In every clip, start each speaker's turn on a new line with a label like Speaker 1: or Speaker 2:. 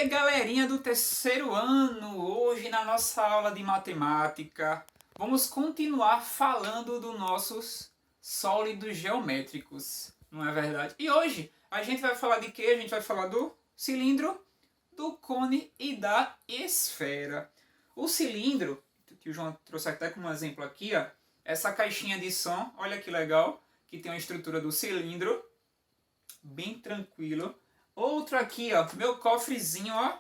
Speaker 1: Aê, galerinha do terceiro ano! Hoje na nossa aula de matemática vamos continuar falando dos nossos sólidos geométricos, não é verdade? E hoje a gente vai falar de quê? A gente vai falar do cilindro, do cone e da esfera. O cilindro, que o João trouxe até como exemplo aqui, ó, essa caixinha de som, olha que legal, que tem uma estrutura do cilindro, bem tranquilo. Outro aqui, ó, meu cofrezinho, ó,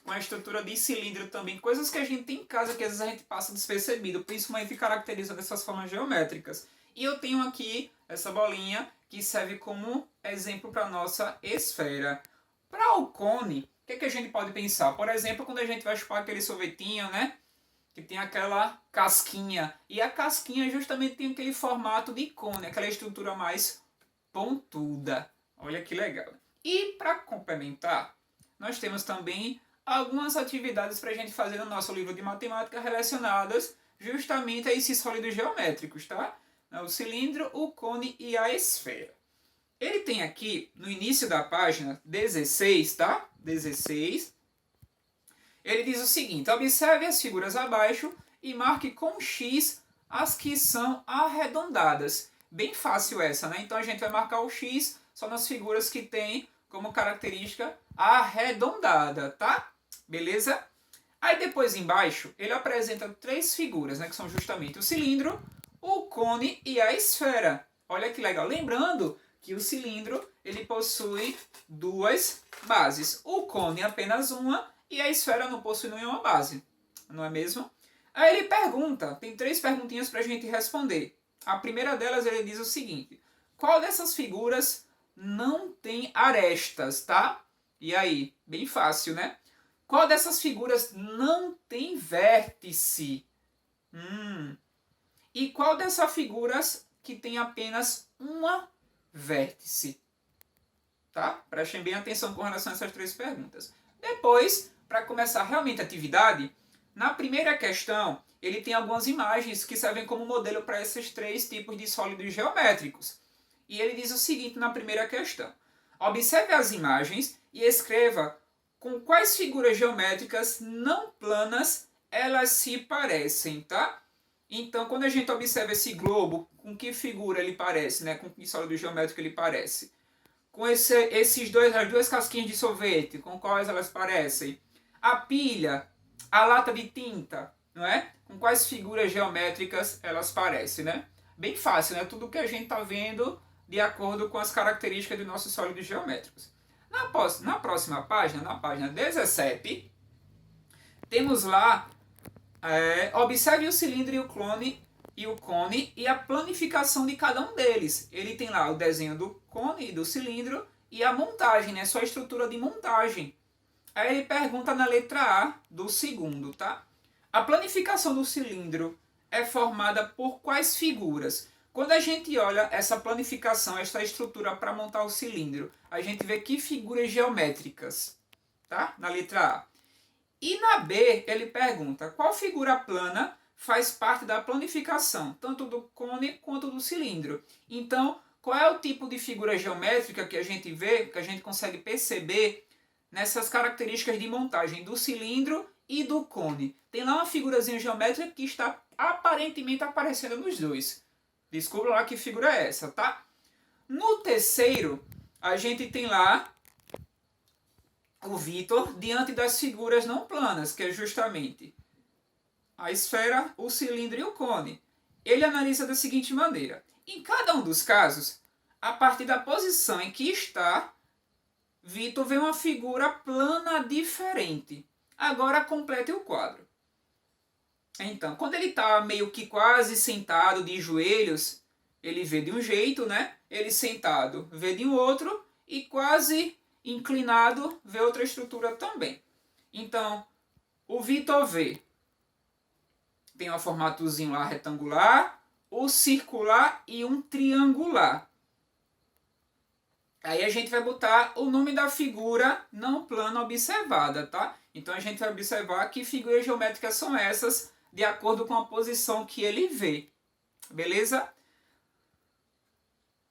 Speaker 1: com a estrutura de cilindro também. Coisas que a gente tem em casa que às vezes a gente passa despercebido, principalmente caracteriza dessas formas geométricas. E eu tenho aqui essa bolinha que serve como exemplo para a nossa esfera. Para o cone, o que a gente pode pensar? Por exemplo, quando a gente vai chupar aquele sorvetinho, né? Que tem aquela casquinha. E a casquinha justamente tem aquele formato de cone, aquela estrutura mais pontuda. Olha que legal. E para complementar, nós temos também algumas atividades para a gente fazer no nosso livro de matemática relacionadas justamente a esses sólidos geométricos, tá? O cilindro, o cone e a esfera. Ele tem aqui, no início da página 16, tá? 16. Ele diz o seguinte: observe as figuras abaixo e marque com X as que são arredondadas. Bem fácil essa, né? Então a gente vai marcar o X só nas figuras que tem como característica arredondada, tá? Beleza? Aí depois embaixo ele apresenta três figuras, né? Que são justamente o cilindro, o cone e a esfera. Olha que legal. Lembrando que o cilindro ele possui duas bases. O cone apenas uma e a esfera não possui nenhuma base. Não é mesmo? Aí ele pergunta, tem três perguntinhas para a gente responder. A primeira delas ele diz o seguinte: qual dessas figuras não tem arestas, tá? E aí? Bem fácil, né? Qual dessas figuras não tem vértice? E qual dessas figuras que tem apenas uma vértice? Tá? Prestem bem atenção com relação a essas três perguntas. Depois, para começar realmente a atividade, na primeira questão, ele tem algumas imagens que servem como modelo para esses três tipos de sólidos geométricos. E ele diz o seguinte na primeira questão: observe as imagens e escreva com quais figuras geométricas não planas elas se parecem, tá? Então, quando a gente observa esse globo, com que figura ele parece, né? Com que sólido geométrico ele parece? Com as duas casquinhas de sorvete, com quais elas parecem? A pilha, a lata de tinta, não é? Com quais figuras geométricas elas parecem, né? Bem fácil, né? Tudo que a gente está vendo de acordo com as características dos nossos sólidos geométricos. Na próxima página, na página 17, temos lá, observe o cilindro e o cone e a planificação de cada um deles. Ele tem lá o desenho do cone e do cilindro e a montagem, né? Só a estrutura de montagem. Aí ele pergunta na letra A do segundo, tá? A planificação do cilindro é formada por quais figuras? Quando a gente olha essa planificação, essa estrutura para montar o cilindro, a gente vê que figuras geométricas, tá? Na letra A. E na B, ele pergunta qual figura plana faz parte da planificação, tanto do cone quanto do cilindro. Então, qual é o tipo de figura geométrica que a gente vê, que a gente consegue perceber nessas características de montagem do cilindro e do cone? Tem lá uma figurazinha geométrica que está aparentemente aparecendo nos dois. Descubra lá que figura é essa, tá? No terceiro, a gente tem lá o Vitor diante das figuras não planas, que é justamente a esfera, o cilindro e o cone. Ele analisa da seguinte maneira: em cada um dos casos, a partir da posição em que está, Vitor vê uma figura plana diferente. Agora complete o quadro. Então, quando ele está meio que quase sentado de joelhos, ele vê de um jeito, né? Ele sentado vê de um outro e quase inclinado vê outra estrutura também. Então, o Vitor vê, tem um formatozinho lá retangular, o circular e um triangular. Aí a gente vai botar o nome da figura não plana observada, tá? Então a gente vai observar que figuras geométricas são essas de acordo com a posição que ele vê. Beleza?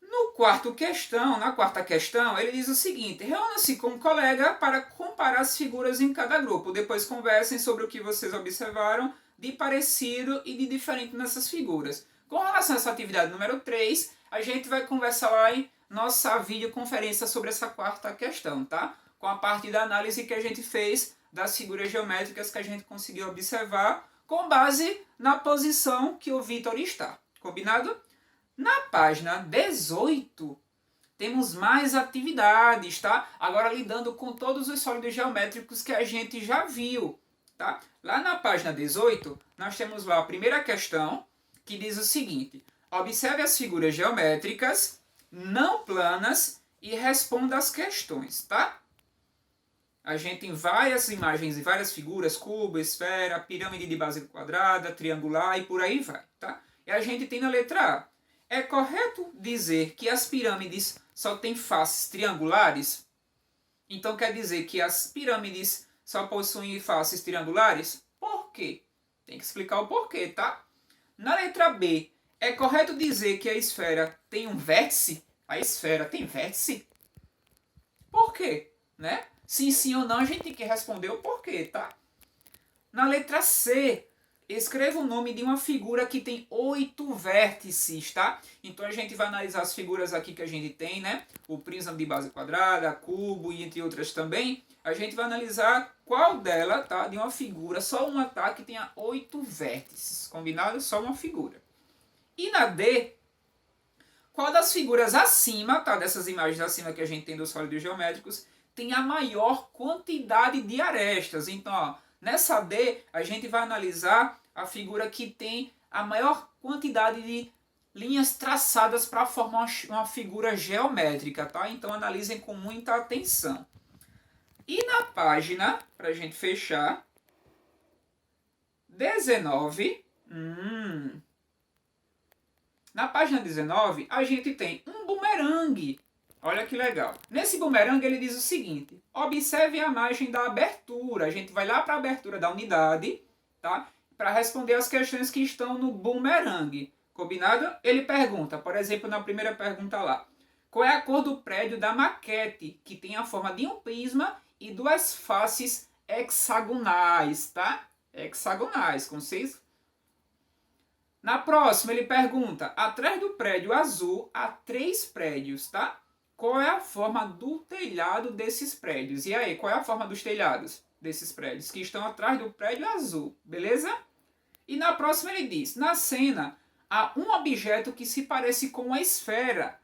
Speaker 1: No Na quarta questão, ele diz o seguinte: reúna-se com um colega para comparar as figuras em cada grupo. Depois conversem sobre o que vocês observaram de parecido e de diferente nessas figuras. Com relação a essa atividade número 3, a gente vai conversar lá em nossa videoconferência sobre essa quarta questão, tá? Com a parte da análise que a gente fez das figuras geométricas que a gente conseguiu observar com base na posição que o Vitor está. Combinado? Na página 18, temos mais atividades, tá? Agora lidando com todos os sólidos geométricos que a gente já viu, tá? Lá na página 18, nós temos lá a primeira questão, que diz o seguinte: observe as figuras geométricas não planas e responda as questões, tá? A gente tem várias imagens e várias figuras: cubo, esfera, pirâmide de base quadrada, triangular e por aí vai, tá? E a gente tem na letra A: é correto dizer que as pirâmides só têm faces triangulares? Então quer dizer que as pirâmides só possuem faces triangulares? Por quê? Tem que explicar o porquê, tá? Na letra B: é correto dizer que a esfera tem um vértice? A esfera tem vértice? Por quê? Né? Sim ou não, a gente tem que responder o porquê, tá? Na letra C: escreva o nome de uma figura que tem 8 vértices, tá? Então a gente vai analisar as figuras aqui que a gente tem, né? O prisma de base quadrada, cubo e entre outras também. A gente vai analisar qual dela, tá? De uma figura, só uma, tá? Que tenha 8 vértices. Combinado? Só uma figura. E na D: qual das figuras acima, tá? Dessas imagens acima que a gente tem dos sólidos geométricos, tem a maior quantidade de arestas? Então, ó, nessa D, a gente vai analisar a figura que tem a maior quantidade de linhas traçadas para formar uma figura geométrica, tá? Então, analisem com muita atenção. E na página, para a gente fechar, 19, na página 19, a gente tem um bumerangue. Olha que legal. Nesse bumerangue ele diz o seguinte: observe a margem da abertura. A gente vai lá para a abertura da unidade, tá? Para responder as questões que estão no bumerangue. Combinado? Ele pergunta, por exemplo, na primeira pergunta lá: qual é a cor do prédio da maquete, que tem a forma de um prisma e duas faces hexagonais, tá? Hexagonais, com 6. Na próxima ele pergunta: atrás do prédio azul há 3 prédios, tá? Qual é a forma do telhado desses prédios? E aí, qual é a forma dos telhados desses prédios que estão atrás do prédio azul? Beleza? E na próxima ele diz: na cena há um objeto que se parece com uma esfera.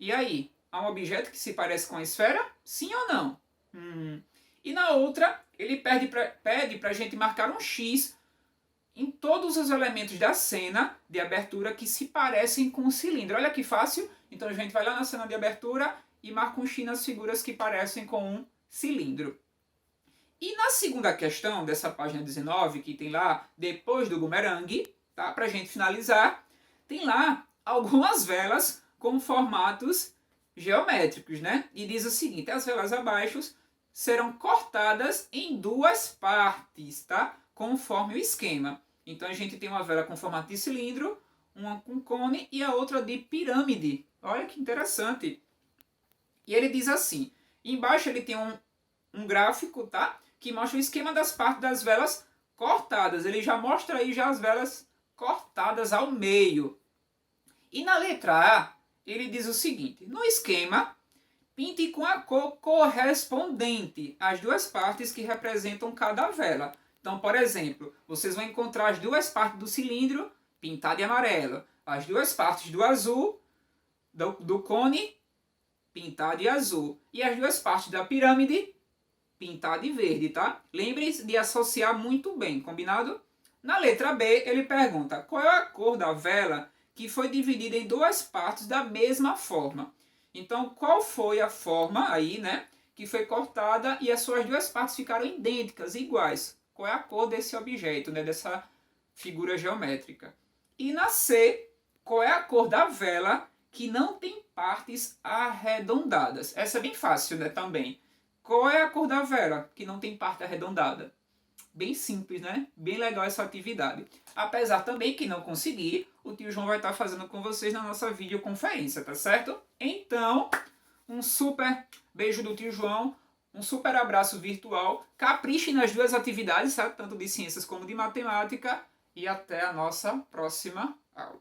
Speaker 1: E aí, há um objeto que se parece com a esfera? Sim ou não? E na outra, ele pede para a gente marcar um X em todos os elementos da cena de abertura que se parecem com o cilindro. Olha que fácil. Então a gente vai lá na cena de abertura e marca um X nas figuras que parecem com um cilindro. E na segunda questão dessa página 19, que tem lá depois do bumerangue, tá? Para a gente finalizar, tem lá algumas velas com formatos geométricos, né? E diz o seguinte: as velas abaixo serão cortadas em 2 partes, tá? Conforme o esquema. Então a gente tem uma vela com formato de cilindro, uma com cone e a outra de pirâmide. Olha que interessante. E ele diz assim: embaixo ele tem um gráfico, tá? Que mostra o esquema das partes das velas cortadas. Ele já mostra aí já as velas cortadas ao meio. E na letra A, ele diz o seguinte: no esquema, pinte com a cor correspondente as 2 partes que representam cada vela. Então, por exemplo, vocês vão encontrar as 2 partes do cilindro pintadas de amarelo, as 2 partes do azul, do cone, pintada de azul, e as 2 partes da pirâmide, pintada de verde, tá? Lembre-se de associar muito bem, combinado? Na letra B, ele pergunta: qual é a cor da vela que foi dividida em 2 partes da mesma forma? Então, qual foi a forma aí, né, que foi cortada e as suas 2 partes ficaram idênticas, iguais? Qual é a cor desse objeto, né, dessa figura geométrica? E na C, qual é a cor da vela que não tem partes arredondadas? Essa é bem fácil, né, também. Qual é a cor da vela que não tem parte arredondada? bem simples, né? Bem legal essa atividade. Apesar também que não conseguir, o tio João vai estar fazendo com vocês na nossa videoconferência, tá certo? Então, um super beijo do tio João, um super abraço virtual. Capriche nas duas atividades, sabe? Tanto de ciências como de matemática. E até a nossa próxima aula.